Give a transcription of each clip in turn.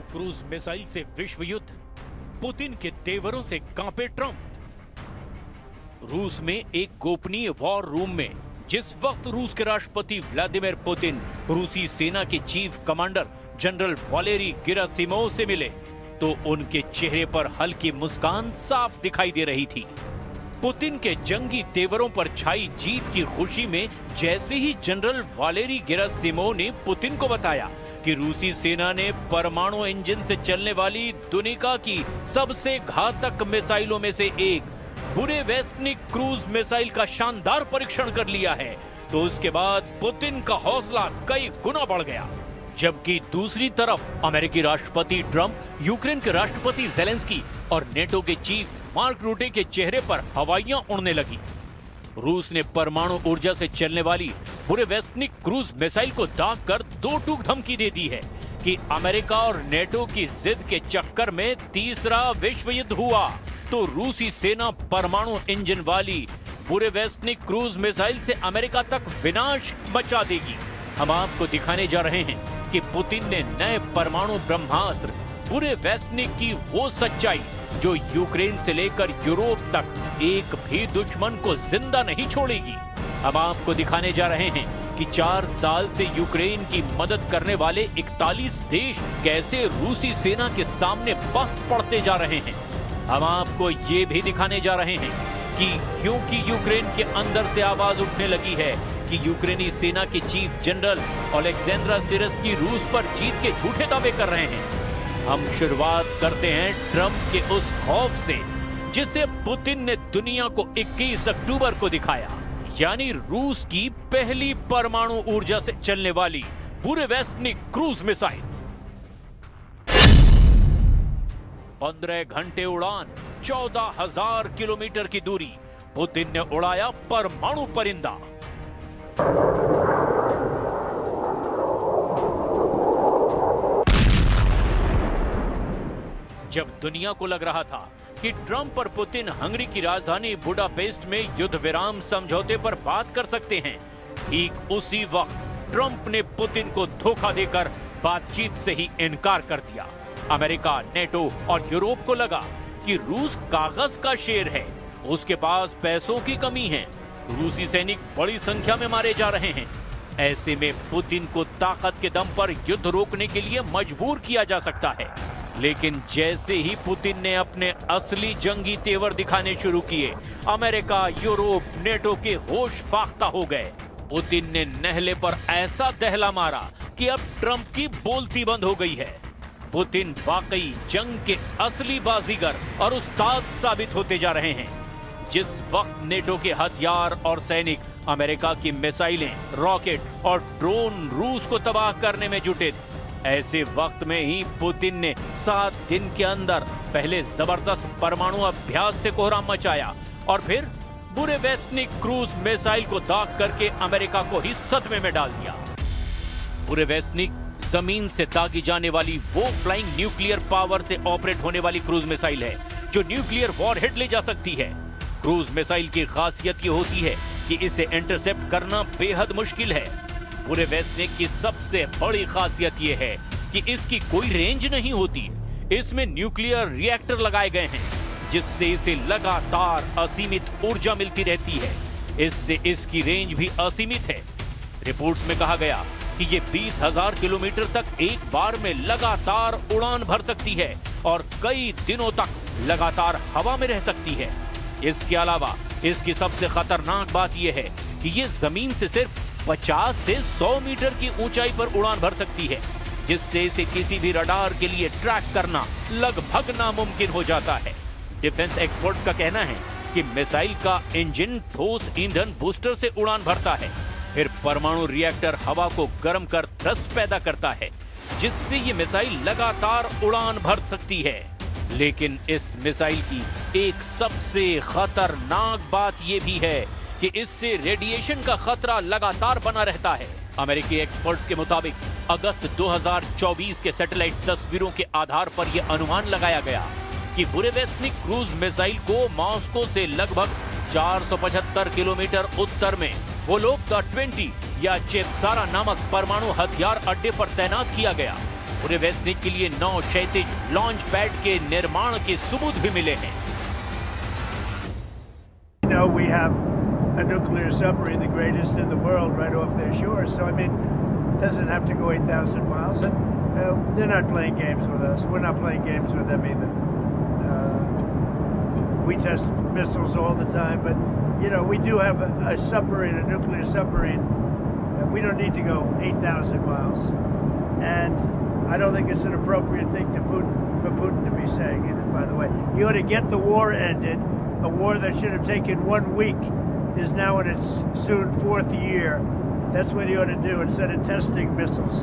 Cruise missile से विश्व युद्ध, पुतिन के तेवरों से कांपे ट्रंप। रूस में एक गोपनीय वॉर रूम में जिस वक्त रूस के राष्ट्रपति व्लादिमीर पुतिन रूसी सेना के chief commander general Valery Gerasimov से मिले तो उनके चेहरे पर हल्की मुस्कान साफ दिखाई दे रही थी। पुतिन के जंगी तेवरों पर छाई जीत की खुशी में जैसे ही जनरल वालेरी गेरासिमोव ने पुतिन को बताया कि रूसी सेना ने परमाणु इंजन से चलने वाली दुनिया की सबसे घातक मिसाइलों में से एक बुरेवेस्टनिक क्रूज मिसाइल का शानदार परीक्षण कर लिया है, तो उसके बाद पुतिन का हौसला कई गुना बढ़ गया। जबकि दूसरी तरफ अमेरिकी राष्ट्रपति ट्रंप, यूक्रेन के राष्ट्रपति ज़ेलेंस्की और नेटो के चीफ मार्क रूटे के चेहरे पर हवाइयां उड़ने लगी। रूस ने परमाणु ऊर्जा से चलने वाली बुरेवेस्टनिक क्रूज मिसाइल को दाग कर दो टूक धमकी दे दी है कि अमेरिका और नेटो की जिद के चक्कर में तीसरा विश्व युद्ध हुआ तो रूसी सेना परमाणु इंजन वाली बुरेवेस्टनिक क्रूज मिसाइल से अमेरिका तक विनाश मचा देगी। हम आपको दिखाने जा रहे हैं कि पुतिन ने नए परमाणु ब्रह्मास्त्र बुरेवेस्टनिक की वो सच्चाई जो यूक्रेन से लेकर यूरोप तक एक भी दुश्मन को जिंदा नहीं छोड़ेगी। हम आपको दिखाने जा रहे हैं कि 4 साल से यूक्रेन की मदद करने वाले 41 देश कैसे रूसी सेना के सामने पस्त पड़ते जा रहे हैं। हम आपको ये भी दिखाने जा रहे हैं कि क्योंकि यूक्रेन के अंदर से आवाज उठने लगी है कि यूक्रेनी सेना के चीफ जनरल ओलेक्जेंड्र सिरस्की रूस पर जीत के झूठे दावे कर रहे हैं। हम शुरुआत करते हैं ट्रंप के उस खौफ से जिसे पुतिन ने दुनिया को 21 अक्टूबर को दिखाया, यानी रूस की पहली परमाणु ऊर्जा से चलने वाली बुरेवेस्टनिक क्रूज मिसाइल। 15 घंटे उड़ान, 14,000 किलोमीटर की दूरी, पुतिन ने उड़ाया परमाणु परिंदा। जब दुनिया को लग रहा था कि ट्रंप और पुतिन हंगरी की राजधानी बुडापेस्ट में युद्ध विराम समझौते पर बात कर सकते हैं, ठीक उसी वक्त ट्रंप ने पुतिन को धोखा देकर बातचीत से ही इनकार कर दिया। अमेरिका, नेटो और यूरोप को लगा कि रूस कागज का शेर है, उसके पास पैसों की कमी है, रूसी सैनिक बड़ी संख्या में मारे जा रहे हैं। ऐसे में पुतिन को ताकत के दम पर युद्ध रोकने के लिए मजबूर किया जा सकता है। लेकिन जैसे ही पुतिन ने अपने असली जंगी तेवर दिखाने शुरू किए, अमेरिका, यूरोप, नेटो के होश फाख्ता हो गए। पुतिन ने नहले पर ऐसा दहला मारा कि अब ट्रंप की बोलती बंद हो गई है। पुतिन वाकई जंग के असली बाजीगर और उस्ताद साबित होते जा रहे हैं। जिस वक्त नेटो के हथियार और सैनिक अमेरिका की मिसाइलें, रॉकेट और ड्रोन रूस को तबाह करने में जुटे थे, ऐसे वक्त में ही पुतिन ने 7 दिन के अंदर पहले जबरदस्त परमाणु अभ्यास से कोहराम मचाया और फिर बुरेवेस्टनिक क्रूज मिसाइल को दाग करके अमेरिका को ही सदमे में डाल दिया। बुरेवेस्टनिक जमीन से दागी जाने वाली वो फ्लाइंग न्यूक्लियर पावर से ऑपरेट होने वाली क्रूज मिसाइल है जो न्यूक्लियर वॉरहेड ले जा सकती है। क्रूज मिसाइल की खासियत ये होती है कि इसे इंटरसेप्ट करना बेहद मुश्किल है। बुरेवेस्टनिक की सबसे बड़ी खासियत यह है कि इसकी कोई रेंज नहीं होती। इसमें न्यूक्लियर रिएक्टर लगाए गए हैं जिससे इसे लगातार असीमित ऊर्जा मिलती रहती है। इससे इसकी रेंज भी असीमित है। रिपोर्ट्स में कहा गया कि ये 20,000 किलोमीटर तक एक बार में लगातार उड़ान भर सकती है और कई दिनों तक लगातार हवा में रह सकती है। इसके अलावा इसकी सबसे खतरनाक बात यह है कि ये जमीन से सिर्फ 50 से 100 मीटर की ऊंचाई पर उड़ान भर सकती है, जिससे इसे किसी भी रडार के लिए ट्रैक करना लगभग नामुमकिन हो जाता है। डिफेंस एक्सपर्ट्स का कहना है कि मिसाइल का इंजन ठोस ईंधन बूस्टर से उड़ान भरता है, फिर परमाणु रिएक्टर हवा को गर्म कर थ्रस्ट पैदा करता है, जिससे ये मिसाइल लगातार उड़ान भर सकती है। लेकिन इस मिसाइल की एक सबसे खतरनाक बात यह भी है कि इससे रेडिएशन का खतरा लगातार बना रहता है। अमेरिकी एक्सपर्ट्स के मुताबिक अगस्त 2024 के सैटेलाइट तस्वीरों के आधार पर यह अनुमान लगाया गया कि बुरेवेस्टनिक क्रूज मिसाइल को मॉस्को से लगभग 475 किलोमीटर उत्तर में वोलोग्दा 20 या चेपसारा नामक परमाणु हथियार अड्डे पर तैनात किया गया। पूरे वेस्टनिक के लिए 9 क्षैतिज लॉन्च पैड के निर्माण के सबूत भी मिले हैं। We have a nuclear submarine, the greatest in the world, right off their shore. So I mean, it doesn't have to go 8,000 miles, and they're not playing games with us. We're not playing games with them either. We test missiles all the time, but you know, we do have a submarine, a nuclear submarine. We don't need to go 8,000 miles, and I don't think it's an appropriate thing for Putin to be saying either. By the way, he ought to get the war ended. A war that should have taken 1 week is now in its soon 4th year. That's what he ought to do instead of testing missiles.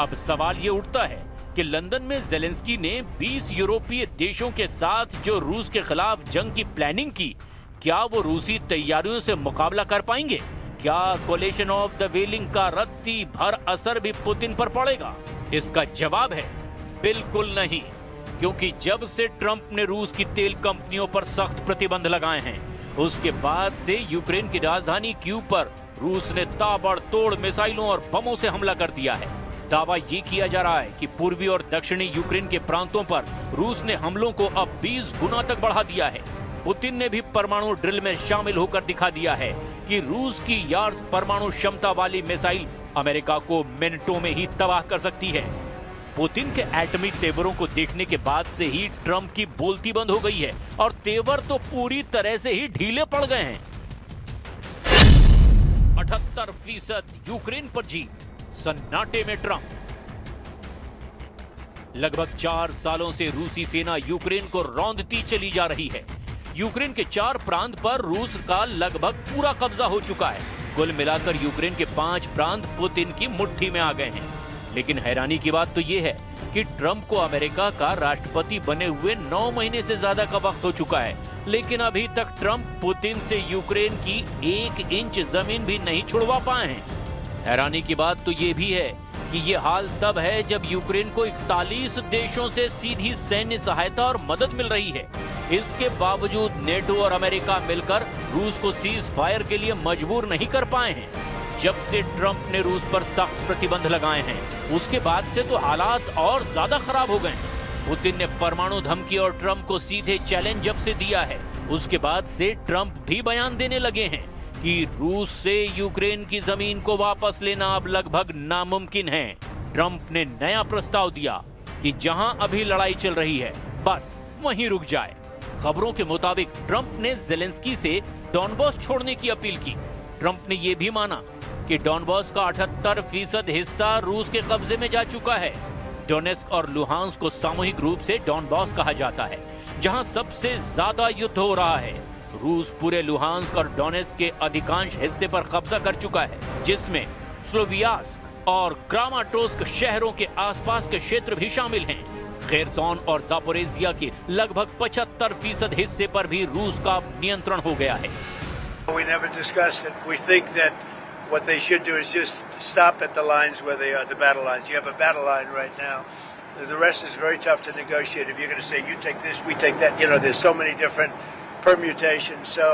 अब सवाल ये उठता है कि London में Zelensky ने 20 यूरोपीय देशों के साथ जो रूस के खिलाफ जंग की प्लानिंग की, क्या वो रूसी तैयारियों से मुकाबला कर पाएंगे? क्या कोलिशन ऑफ द विलिंग का रत्ती भर असर भी पुतिन पर पड़ेगा? इसका जवाब है बिल्कुल नहीं, क्योंकि जब से ट्रंप ने रूस की तेल कंपनियों पर सख्त प्रतिबंध लगाए हैं, उसके बाद से यूक्रेन की राजधानी कीव पर रूस ने ताबड़तोड़ मिसाइलों और बमों से हमला कर दिया है। दावा ये किया जा रहा है कि पूर्वी और दक्षिणी यूक्रेन के प्रांतों पर रूस ने हमलों को अब 20 गुना तक बढ़ा दिया है। पुतिन ने भी परमाणु ड्रिल में शामिल होकर दिखा दिया है कि रूस की यार्स परमाणु क्षमता वाली मिसाइल अमेरिका को मिनटों में ही तबाह कर सकती है। पुतिन के एटमी तेवरों को देखने के बाद से ही ट्रंप की बोलती बंद हो गई है और तेवर तो पूरी तरह से ही ढीले पड़ गए हैं। 78% यूक्रेन पर जीत, सन्नाटे में ट्रंप। लगभग 4 सालों से रूसी सेना यूक्रेन को रौंदती चली जा रही है। यूक्रेन के 4 प्रांत पर रूस का लगभग पूरा कब्जा हो चुका है। कुल मिलाकर यूक्रेन के 5 प्रांत पुतिन की मुट्ठी में आ गए हैं। लेकिन हैरानी की बात तो यह है कि ट्रंप को अमेरिका का राष्ट्रपति बने हुए 9 महीने से ज्यादा का वक्त हो चुका है, लेकिन अभी तक ट्रंप पुतिन से यूक्रेन की 1 इंच जमीन भी नहीं छुड़वा पाए हैं। हैरानी की बात तो यह भी है कि ये हाल तब है जब यूक्रेन को 41 देशों से सीधी सैन्य सहायता और मदद मिल रही है। इसके बावजूद नेटो और अमेरिका मिलकर रूस को सीज फायर के लिए मजबूर नहीं कर पाए हैं। जब से ट्रंप ने रूस पर सख्त प्रतिबंध लगाए हैं, उसके बाद से तो हालात और ज्यादा खराब हो गए हैं। पुतिन ने परमाणु धमकी और ट्रंप को सीधे चैलेंज जब से दिया है, उसके बाद से ट्रंप भी बयान देने लगे हैं कि रूस से यूक्रेन की जमीन को वापस लेना अब लगभग नामुमकिन है। ट्रंप ने नया प्रस्ताव दिया कि जहां अभी लड़ाई चल रही है, बस वहीं रुक जाए। खबरों के मुताबिक ट्रंप ने ज़ेलेंस्की से डॉनबॉस छोड़ने की अपील की। ट्रंप ने यह भी माना कि डॉनबॉस का 78% हिस्सा रूस के कब्जे में जा चुका है। डोनेस्क और लुहांस्क को सामूहिक रूप से डॉनबॉस कहा जाता है, जहां सबसे ज्यादा युद्ध हो रहा है। रूस पूरे लुहांस्क और डोनेस्क के अधिकांश हिस्से पर कब्जा कर चुका है, जिसमें स्लोवियास्क और क्रामाटोर्स्क शहरों के आसपास के क्षेत्र भी शामिल हैं। खेरसोन और जापोरेजिया के लगभग 75% हिस्से पर भी रूस का नियंत्रण हो गया है। We never discussed it. We think that what they should do is just stop at the lines where they are, the battle lines. You have a battle line right now. The rest is very tough to negotiate. If you're going to say you take this, we take that, you know, there's so many different permutations. So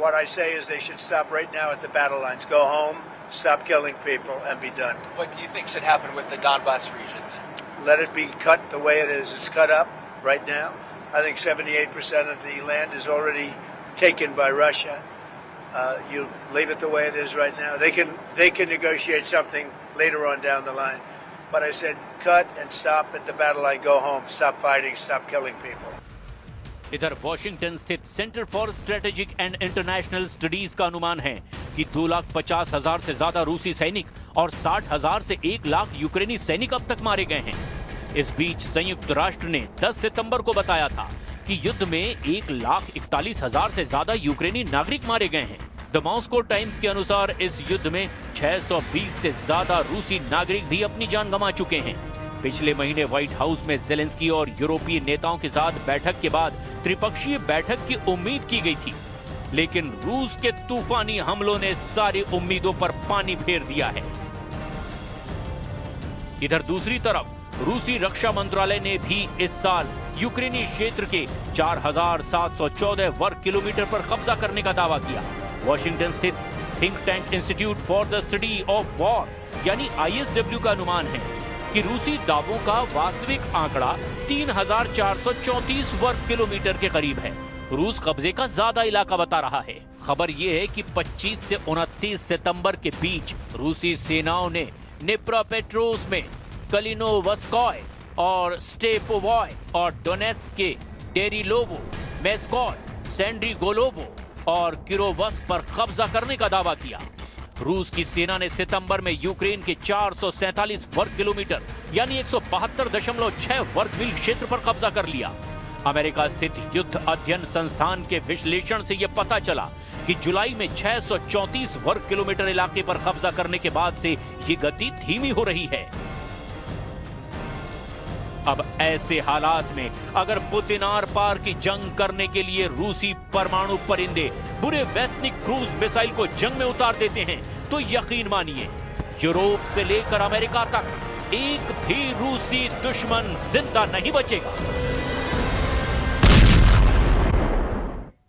what I say is they should stop right now at the battle lines. Go home, stop killing people, and be done. What do you think should happen with the Donbas region then? Let it be cut the way it is. It's cut up right now. I think 78% of the land is already taken by Russia. You leave it the way it is right now. They can negotiate something later on down the line. But I said cut and stop at the battle line. Go home. Stop fighting. Stop killing people. इधर Washington स्थित centre for strategic and international studies का अनुमान है कि 2,50,000 से ज्यादा रूसी सैनिक और 60,000 से 1 लाख यूक्रेनी सैनिक अब तक मारे गए हैं। इस बीच संयुक्त राष्ट्र ने 10 सितंबर को बताया था कि युद्ध में 1,41,000 से ज्यादा यूक्रेनी नागरिक मारे गए हैं। द मॉस्को टाइम्स के अनुसार इस युद्ध में 620 से ज्यादा रूसी नागरिक भी अपनी जान गंवा चुके हैं। पिछले महीने व्हाइट हाउस में ज़ेलेंस्की और यूरोपीय नेताओं के साथ बैठक के बाद त्रिपक्षीय बैठक की उम्मीद की गई थी, लेकिन रूस के तूफानी हमलों ने सारी उम्मीदों पर पानी फेर दिया है। इधर दूसरी तरफ रूसी रक्षा मंत्रालय ने भी इस साल यूक्रेनी क्षेत्र के 4,714 वर्ग किलोमीटर पर कब्जा करने का दावा किया। वॉशिंगटन स्थित think tank institute for the study of war यानी ISW का अनुमान है कि रूसी दावों का वास्तविक आंकड़ा 3434 वर्ग किलोमीटर के करीब है। रूस कब्जे का ज्यादा इलाका बता रहा है। खबर यह है कि 25 से 29 सितंबर के बीच रूसी सेनाओं ने निप्रोपेट्रोव्स्क में कलिनोवस्कोय और स्टेपोवॉय और डोनेट्स्क के डेरिलोवो, मेस्कोय, सेंड्रिगोलोवो और किरोवस्क पर कब्जा करने का दावा किया। रूस की सेना ने सितंबर में यूक्रेन के 447 वर्ग किलोमीटर यानी 172.6 वर्ग मील क्षेत्र पर कब्जा कर लिया। अमेरिका स्थित युद्ध अध्ययन संस्थान के विश्लेषण से यह पता चला कि जुलाई में 634 वर्ग किलोमीटर इलाके पर कब्जा करने के बाद से ये गति धीमी हो रही है। अब ऐसे हालात में अगर पुतिन आर पार की जंग करने के लिए रूसी परमाणु परिंदे बुरे वेस्टनिक क्रूज मिसाइल को जंग में उतार देते हैं तो यकीन मानिए यूरोप से लेकर अमेरिका तक एक भी रूसी दुश्मन जिंदा नहीं बचेगा।